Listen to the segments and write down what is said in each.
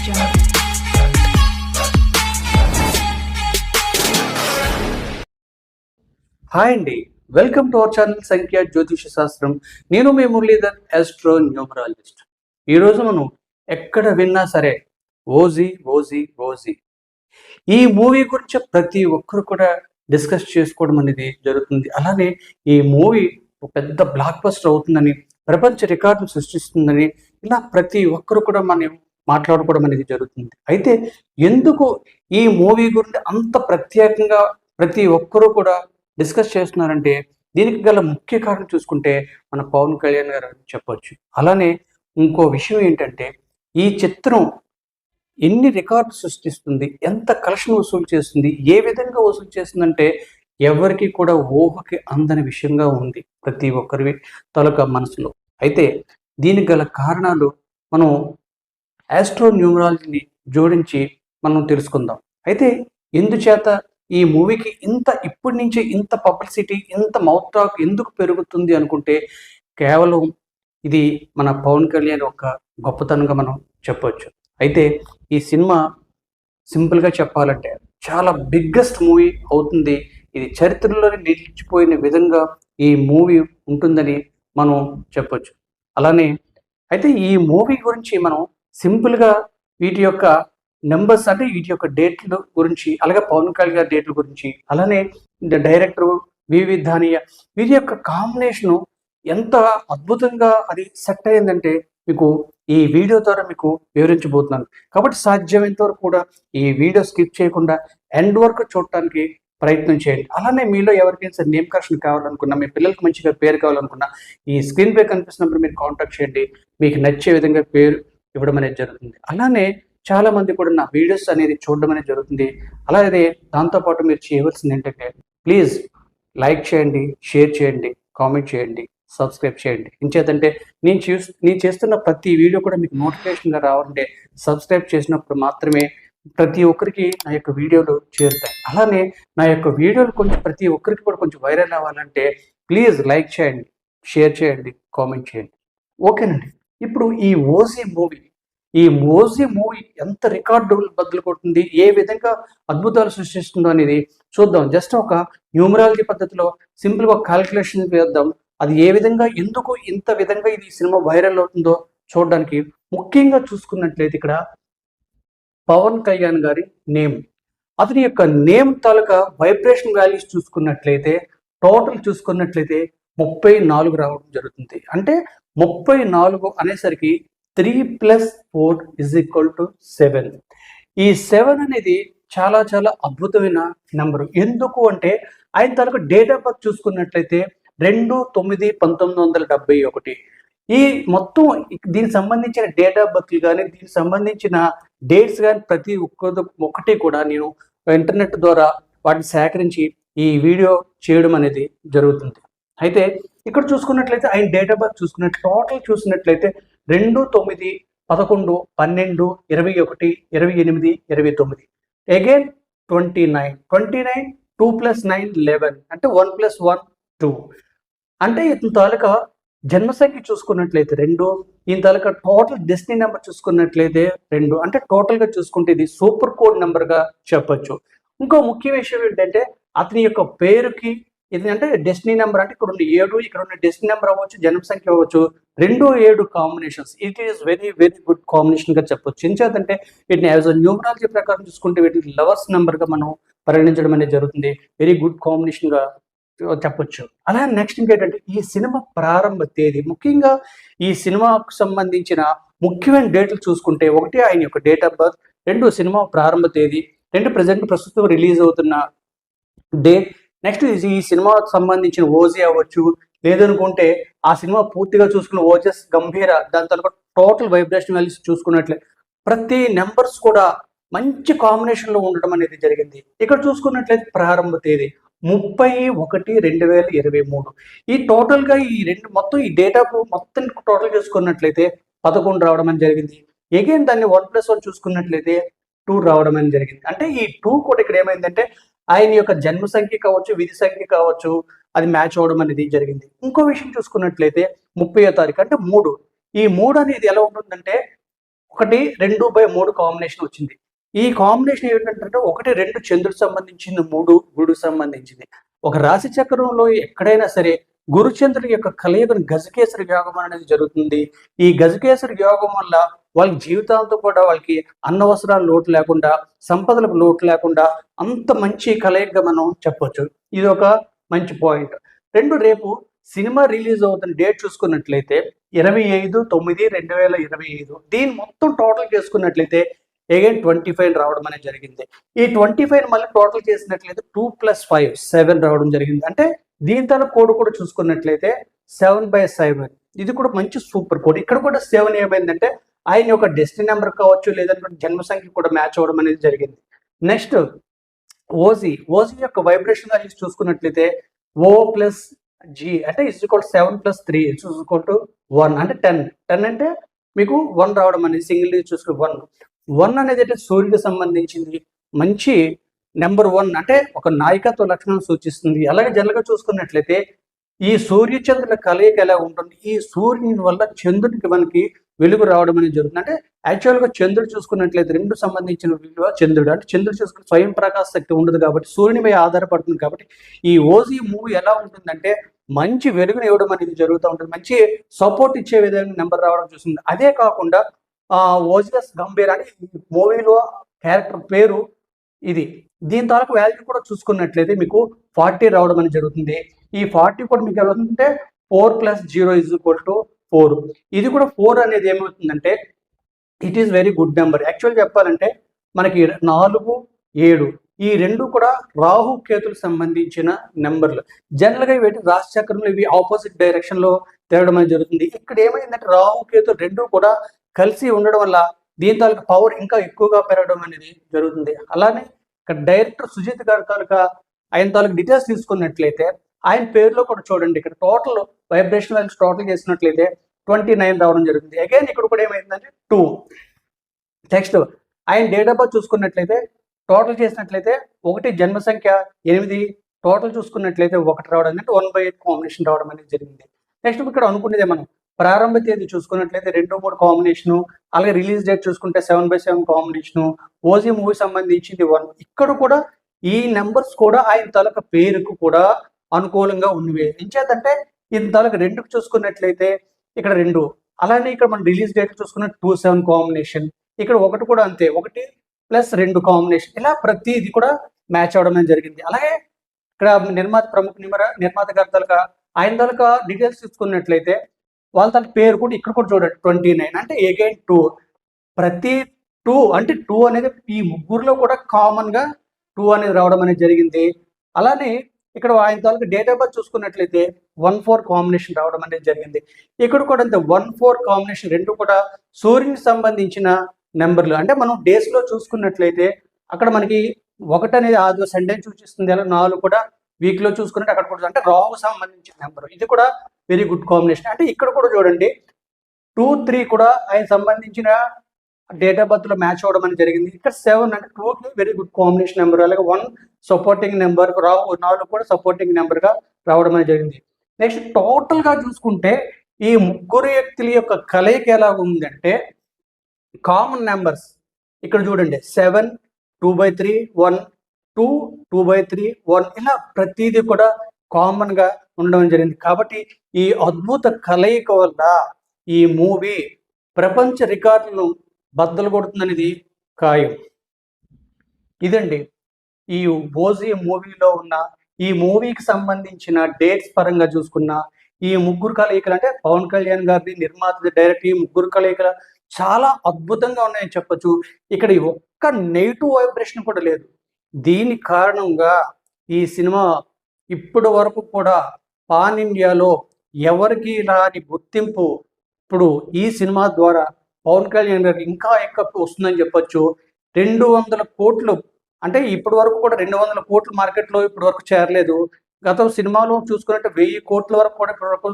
Hi అండి, welcome to our channel సంఖ్య జ్యోతిష శాస్త్రం. నేను మీ మురళీధర్, ఆస్ట్రో న్యూమరాలజిస్ట్. ఈరోజు మనం ఎక్కడ విన్నా సరే ఓజీ ఓజీ ఓజీ ఈ మూవీ గురించి ప్రతి ఒక్కరు కూడా డిస్కస్ చేసుకోవడం అనేది జరుగుతుంది. అలానే ఈ మూవీ ఒక పెద్ద బ్లాక్ బస్టర్ అవుతుందని, ప్రపంచ రికార్డును సృష్టిస్తుందని ఇలా ప్రతి ఒక్కరు కూడా మనం మాట్లాడుకోవడం అనేది జరుగుతుంది. అయితే ఎందుకు ఈ మూవీ గురించి అంత ప్రత్యేకంగా ప్రతి ఒక్కరూ కూడా డిస్కస్ చేస్తున్నారంటే దీనికి గల ముఖ్య కారణం చూసుకుంటే మన పవన్ కళ్యాణ్ గారు అని చెప్పొచ్చు. అలానే ఇంకో విషయం ఏంటంటే ఈ చిత్రం ఎన్ని రికార్డు సృష్టిస్తుంది, ఎంత కలెక్షన్ వసూలు చేస్తుంది, ఏ విధంగా వసూలు చేస్తుందంటే ఎవరికి కూడా ఊహకి అందని విషయంగా ఉంది ప్రతి ఒక్కరి తాలూకా మనసులో. అయితే దీనికి గల కారణాలు మనం ఆస్ట్రో న్యూమరాలజీని జోడించి మనం తెలుసుకుందాం. అయితే ఎందుచేత ఈ మూవీకి ఇప్పటి నుంచి ఇంత పబ్లిసిటీ, ఇంత మౌత్ టాక్ ఎందుకు పెరుగుతుంది అనుకుంటే కేవలం ఇది మన పవన్ కళ్యాణ్ యొక్క గొప్పతనంగా మనం చెప్పొచ్చు. అయితే ఈ సినిమా సింపుల్గా చెప్పాలంటే చాలా బిగ్గెస్ట్ మూవీ అవుతుంది. ఇది చరిత్రలోనే నిలిచిపోయిన విధంగా ఈ మూవీ ఉంటుందని మనం చెప్పొచ్చు. అలానే అయితే ఈ మూవీ గురించి మనం సింపుల్గా వీటి యొక్క నెంబర్స్ అంటే వీటి యొక్క డేట్ల గురించి, అలాగే పవన్ కళ్యాణ్ గారి డేట్ల గురించి, అలానే డైరెక్టర్ వివి దానియా వీరి యొక్క కాంబినేషను ఎంత అద్భుతంగా అది సెట్ అయిందంటే మీకు ఈ వీడియో ద్వారా మీకు వివరించబోతున్నాను. కాబట్టి సాధ్యమైనంత వరకు కూడా ఈ వీడియో స్కిప్ చేయకుండా ఎండ్ వరకు చూడటానికి ప్రయత్నం చేయండి. అలానే మీలో ఎవరికైనా సరే నేమ్ కరెక్షన్ కావాలనుకున్నా, మీ పిల్లలకి మంచిగా పేరు కావాలనుకున్నా ఈ స్క్రీన్ పై కనిపిస్తున్నప్పుడు మీరు కాంటాక్ట్ చేయండి. మీకు నచ్చే విధంగా పేరు ఇవ్వడం అనేది జరుగుతుంది. అలానే చాలా మంది కూడా నా వీడియోస్ అనేది చూడడం అనేది జరుగుతుంది. అలాగే దాంతోపాటు మీరు చేయవలసింది ఏంటంటే ప్లీజ్ లైక్ చేయండి, షేర్ చేయండి, కామెంట్ చేయండి, సబ్స్క్రైబ్ చేయండి. ఇంచేతంటే నేను చేస్తున్న ప్రతి వీడియో కూడా మీకు నోటిఫికేషన్గా రావాలంటే సబ్స్క్రైబ్ చేసినప్పుడు మాత్రమే ప్రతి ఒక్కరికి నా యొక్క వీడియోలు చేరుతాయి. అలానే నా యొక్క వీడియోలు కొంచెం ప్రతి ఒక్కరికి కూడా కొంచెం వైరల్ అవ్వాలంటే ప్లీజ్ లైక్ చేయండి, షేర్ చేయండి, కామెంట్ చేయండి. ఓకేనండి. ఇప్పుడు ఈ ఓజీ మూవీ ఎంత రికార్డు బద్దలు కొడుతుంది, ఏ విధంగా అద్భుతాలు సృష్టిస్తుందో అనేది చూద్దాం. జస్ట్ ఒక న్యూమరాలజీ పద్ధతిలో సింపుల్గా క్యాల్కులేషన్ వేద్దాం. అది ఏ విధంగా, ఎందుకు ఇంత విధంగా ఇది సినిమా వైరల్ అవుతుందో చూడడానికి. ముఖ్యంగా చూసుకున్నట్లయితే ఇక్కడ పవన్ కళ్యాణ్ గారి నేమ్, అతని యొక్క నేమ్ తాలూకా వైబ్రేషన్ వాల్యూస్ చూసుకున్నట్లయితే టోటల్ చూసుకున్నట్లయితే 34 రావడం జరుగుతుంది. అంటే 34 అనేసరికి 3 + 4 = 7. ఈ 7 అనేది చాలా చాలా అద్భుతమైన నెంబరు. ఎందుకు అంటే ఆయన తాలూకా డేట్ ఆఫ్ బర్త్ చూసుకున్నట్లయితే 2/9/1971. ఈ మొత్తం దీనికి సంబంధించిన డేట్ ఆఫ్ బర్త్ కానీ, దీనికి సంబంధించిన డేట్స్ కానీ ప్రతి ఒక్కటి కూడా నేను ఇంటర్నెట్ ద్వారా వాటిని సేకరించి ఈ వీడియో చేయడం అనేది జరుగుతుంది. అయితే ఇక్కడ చూసుకున్నట్లయితే ఆయన డేట్ ఆఫ్ బర్త్ టోటల్ చూసినట్లయితే 2, 9, 11, 12, 21, 28, 29. అగైన్ 29. 2 + 9 11. అంటే 1 + 1 2. అంటే ఇతని తాలూకా జన్మ సంఖ్య చూసుకున్నట్లయితే 2, ఈయన తాలూకా టోటల్ డెస్టినీ నెంబర్ చూసుకున్నట్లయితే 2. అంటే టోటల్గా చూసుకుంటే ఇది సూపర్ కోడ్ నెంబర్గా చెప్పొచ్చు. ఇంకో ముఖ్య విషయం ఏంటంటే అతని యొక్క పేరుకి ఇది అంటే డెస్టినీ నెంబర్, అంటే ఇక్కడ ఉన్న 7, ఇక్కడ ఉన్న డెస్టినీ నెంబర్ అవ్వచ్చు, జన్మ సంఖ్య అవ్వచ్చు, 2, 7 combinations. It is very very good కాంబినేషన్గా చెప్పొచ్చు. ఎందుకంటే వీటిని యాజ్ అ న్యూమరాలజీ ప్రకారం చూసుకుంటే వీటిని లవర్స్ నెంబర్గా మనం పరిగణించడం అనేది జరుగుతుంది. వెరీ గుడ్ కాంబినేషన్గా చెప్పొచ్చు. అలా నెక్స్ట్ ఇంకేంటంటే ఈ సినిమా ప్రారంభ తేదీ, ముఖ్యంగా ఈ సినిమాకు సంబంధించిన ముఖ్యమైన డేట్లు చూసుకుంటే 1 ఆయన యొక్క డేట్ ఆఫ్ బర్త్, 2 సినిమా ప్రారంభ తేదీ, 2 ప్రస్తుతం రిలీజ్ అవుతున్న డేట్, నెక్స్ట్ ఈ సినిమాకు సంబంధించిన ఓజీ అవ్వచ్చు, లేదనుకుంటే ఆ సినిమా పూర్తిగా చూసుకున్న ఓజస్ గంభీర, దాని తర్వాత టోటల్ వైబ్రేషన్ వాల్యూస్ చూసుకున్నట్లే ప్రతి నెంబర్స్ కూడా మంచి కాంబినేషన్లో ఉండడం అనేది జరిగింది. ఇక్కడ చూసుకున్నట్లయితే ప్రారంభ తేదీ 30/1/2023. ఈ టోటల్గా ఈ మొత్తం ఈ డేటా మొత్తం టోటల్ చూసుకున్నట్లయితే 11 రావడం అని జరిగింది. అగైన్ దాన్ని 1 + 1 చూసుకున్నట్లయితే 2 రావడం అని జరిగింది. అంటే ఈ 2 కూడా ఇక్కడ ఏమైందంటే ఆయన యొక్క జన్మ సంఖ్య కావచ్చు, విధి సంఖ్య కావచ్చు, అది మ్యాచ్ అవడం అనేది జరిగింది. ఇంకో విషయం చూసుకున్నట్లయితే 30వ తారీఖు అంటే 3. ఈ 3 అనేది ఎలా ఉంటుందంటే 1, 2/3 కాంబినేషన్ వచ్చింది. ఈ కాంబినేషన్ ఏంటంటే 1, 2 చంద్రుడికి సంబంధించింది, 3 గురుడికి సంబంధించింది. ఒక రాశి చక్రంలో ఎక్కడైనా సరే గురుచంద్రుడి యొక్క కలయికను గజకేసరి యోగం అనేది జరుగుతుంది. ఈ గజకేసరి యోగం వల్ల వాళ్ళ జీవితాంతం కూడా వాళ్ళకి అన్నవసరాలు లోటు లేకుండా, సంపదలకు లోటు లేకుండా అంత మంచి కలయికగా మనం చెప్పొచ్చు. ఇది ఒక మంచి పాయింట్. 2, రేపు సినిమా రిలీజ్ అవుతున్న డేట్ చూసుకున్నట్లయితే 25/9/2025. దీన్ని మొత్తం టోటల్ చేసుకున్నట్లయితే అగైన్ 25 రావడం అనేది జరిగింది. ఈ 25 మళ్ళీ టోటల్ చేసినట్లయితే 2 + 5 7 రావడం జరిగింది. అంటే దీని తర్వాత కోడ్ కూడా చూసుకున్నట్లయితే 7/7. ఇది కూడా మంచి సూపర్ కోడ్. ఇక్కడ కూడా 7 ఏమైందంటే ఆయన యొక్క డెస్టినీ నెంబర్ కావచ్చు, లేదంటే జన్మ సంఖ్య కూడా మ్యాచ్ అవ్వడం అనేది జరిగింది. నెక్స్ట్ ఓజీ యొక్క వైబ్రేషన్ వాల్యూస్ చూసుకున్నట్లయితే O + G అంటే = 7 + 3 1 అంటే 10. 10 అంటే మీకు 1 రావడం అనేది సింగిల్ డిజిట్ చూసుకుని 1 అనేది అంటే సూర్యుడికి సంబంధించింది. మంచి నెంబర్ 1 అంటే ఒక నాయకత్వ లక్షణం సూచిస్తుంది. అలాగే జనరల్గా చూసుకున్నట్లయితే ఈ సూర్యచంద్రుల కలయిక ఎలా ఉంటుంది, ఈ సూర్యుని వల్ల చంద్రుడికి మనకి వెలుగు రావడం అనేది జరుగుతుంది. అంటే యాక్చువల్గా చంద్రుడు చూసుకున్నట్లయితే 2 సంబంధించిన విలువ చంద్రుడు. అంటే చంద్రుడు చూసుకుని స్వయం ప్రకాశ శక్తి ఉండదు కాబట్టి సూర్యునిపై ఆధారపడుతుంది. కాబట్టి ఈ ఓజీ మూవీ ఎలా ఉంటుందంటే మంచి వెలుగుని ఇవ్వడం అనేది జరుగుతూ ఉంటుంది. మంచి సపోర్ట్ ఇచ్చే విధంగా నెంబర్ రావడం చూస్తుంది. అదే కాకుండా ఓజియస్ గంభీర్ అని ఈ మూవీలో క్యారెక్టర్ పేరు ఇది. దీని తాలూకు వాల్యూ కూడా చూసుకున్నట్లయితే మీకు 40 రావడం అనేది జరుగుతుంది. ఈ 40 కూడా మీకు ఎలా ఉంటుందంటే 4 + 0 = 4. ఇది కూడా 4 అనేది ఏమవుతుందంటే it is very good number. Actual చెప్పాలంటే మనకి 4, 7 ఈ 2 కూడా రాహు కేతులకు సంబంధించిన నెంబర్లు. జనరల్గా ఇవి రాశి చక్రంలో ఇవి ఆపోజిట్ డైరెక్షన్ లో తిరగడం అనేది జరుగుతుంది. ఇక్కడ ఏమైందంటే రాహు కేతులు 2 కూడా కలిసి ఉండడం వల్ల దీని తాలూకా పవర్ ఇంకా ఎక్కువగా పెరగడం అనేది జరుగుతుంది. అలానే ఇక్కడ డైరెక్టర్ సుజిత్ గారి తాలూకా ఆయన తాలూకా డీటెయిల్స్ తీసుకున్నట్లయితే ఆయన పేరులో కూడా చూడండి, ఇక్కడ టోటల్ వైబ్రేషన్ వాల్యూస్ టోటల్ చేసినట్లయితే 29 రావడం జరుగుతుంది. అగైన్ ఇక్కడ కూడా ఏమైందంటే 2. నెక్స్ట్ ఆయన డేట్ ఆఫ్ బర్త్ చూసుకున్నట్లయితే టోటల్ చేసినట్లయితే 1 జన్మ సంఖ్య 8 టోటల్ చూసుకున్నట్లయితే 1 రావడం అంటే 1/8 కాంబినేషన్ రావడం అనేది జరిగింది. నెక్స్ట్ ఇక్కడ అనుకునేదే మనం ప్రారంభ తేదీ చూసుకున్నట్లయితే 2, 3 కాంబినేషను, అలాగే రిలీజ్ డేట్ చూసుకుంటే 7/7 కాంబినేషను, ఓజీ మూవీ సంబంధించింది 1. ఇక్కడ కూడా ఈ నెంబర్స్ కూడా ఆయన తాలూకా పేరుకు కూడా అనుకూలంగా ఉన్నవే. ఎంచేతంటే ఇది తాలూకా 2కు చూసుకున్నట్లయితే ఇక్కడ 2, అలానే ఇక్కడ మనం రిలీజ్ డేట్ చూసుకున్న 2/7 కాంబినేషన్, ఇక్కడ 1 కూడా అంతే, 1 + 2 కాంబినేషన్. ఇలా ప్రతిది కూడా మ్యాచ్ అవడం అనేది జరిగింది. అలాగే ఇక్కడ ప్రముఖ నిర్మాత గారి తాలూకా ఆయన తాలూకా డీటెయిల్స్ చూసుకున్నట్లయితే వాళ్ళ తాలూకా పేరు కూడా ఇక్కడ కూడా చూడండి 29 అంటే అగైన్ 2. ప్రతి 2 అంటే 2 అనేది ఈ ముగ్గురులో కూడా కామన్ గా 2 అనేది రావడం అనేది జరిగింది. అలానే ఇక్కడ ఆయన తాలూకా డేట్ ఆఫ్ బర్త్ చూసుకున్నట్లయితే 1/4 కాంబినేషన్ రావడం అనేది జరిగింది. ఇక్కడ కూడా అంతే 1/4 కాంబినేషన్. 2 కూడా సూర్యునికి సంబంధించిన నెంబర్లు. అంటే మనం డేస్ లో చూసుకున్నట్లయితే అక్కడ మనకి 1 అనేది ఆది సండే సూచిస్తుంది, అలా 4 కూడా వీక్ లో చూసుకున్నట్టు అక్కడ కూడా అంటే రాహుకు సంబంధించిన నెంబర్. ఇది కూడా వెరీ గుడ్ కాంబినేషన్. అంటే ఇక్కడ కూడా చూడండి 2, 3 కూడా ఆయన సంబంధించిన డేట్ ఆఫ్ బర్త్ లో మ్యాచ్ అవ్వడం అనేది జరిగింది. ఇక్కడ 7 అంటే 2కి వెరీ గుడ్ కాంబినేషన్ నెంబర్. అలాగే 1 సపోర్టింగ్ నెంబర్, రాహు 4 కూడా సపోర్టింగ్ నెంబర్ గా రావడం అనేది జరిగింది. నెక్స్ట్ టోటల్ గా చూసుకుంటే ఈ ముగ్గురు వ్యక్తుల యొక్క కలయిక ఎలా ఉందంటే కామన్ నెంబర్స్ ఇక్కడ చూడండి 7, 2/3, 1, 2, 2/3, 1 ఇలా ప్రతిదీ కూడా కామన్ గా ఉండడం జరిగింది. కాబట్టి ఈ అద్భుత కలయిక వల్ల ఈ మూవీ ప్రపంచ రికార్డులను బద్దలు కొడుతుందనేది ఖాయం. ఇదండి ఈ ఓజీ మూవీలో ఉన్న ఈ మూవీకి సంబంధించిన డేట్స్ పరంగా చూసుకున్న ఈ ముగ్గురు కలయికలు అంటే పవన్ కళ్యాణ్ గారిని నిర్మాత డైరెక్ట్ ఈ ముగ్గురు కలయికలు చాలా అద్భుతంగా ఉన్నాయని చెప్పొచ్చు. ఇక్కడ ఒక్క నెగిటివ్ వైబ్రేషన్ కూడా లేదు. దీని కారణంగా ఈ సినిమా ఇప్పటి వరకు కూడా పాన్ ఇండియాలో ఎవరికి రాని గుర్తింపు ఇప్పుడు ఈ సినిమా ద్వారా పవన్ కళ్యాణ్ గారికి ఇంకా ఎక్కువ వస్తుందని చెప్పొచ్చు. 200 కోట్లు అంటే ఇప్పటి వరకు కూడా 200 కోట్ల మార్కెట్లో ఇప్పటి వరకు చేరలేదు. గత సినిమాలో చూసుకున్నట్టు 1000 కోట్ల వరకు కూడా ఇప్పటి వరకు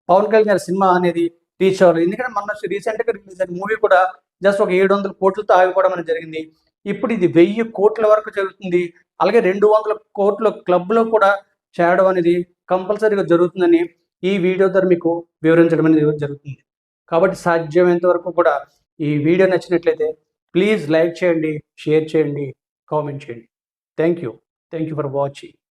పవన్ కళ్యాణ్ గారి సినిమా అనేది రీచ్ అవ్వలేదు. ఎందుకంటే మొన్న రీసెంట్ గా రిలీజ్ అయిన మూవీ కూడా జస్ట్ ఒక 700 కోట్లతో ఆగిపోవడం అనేది జరిగింది. ఇప్పుడు ఇది 1000 కోట్ల వరకు జరుగుతుంది. అలాగే 200 కోట్ల క్లబ్ లో కూడా చేరడం అనేది కంపల్సరీగా జరుగుతుందని ఈ వీడియో ద్వారా మీకు వివరించడం అనేది జరుగుతుంది. కాబట్టి సాధ్యమైనంత వరకు కూడా ఈ వీడియో నచ్చినట్లయితే ప్లీజ్ లైక్ చేయండి, షేర్ చేయండి, కామెంట్ చేయండి. Thank you for watching.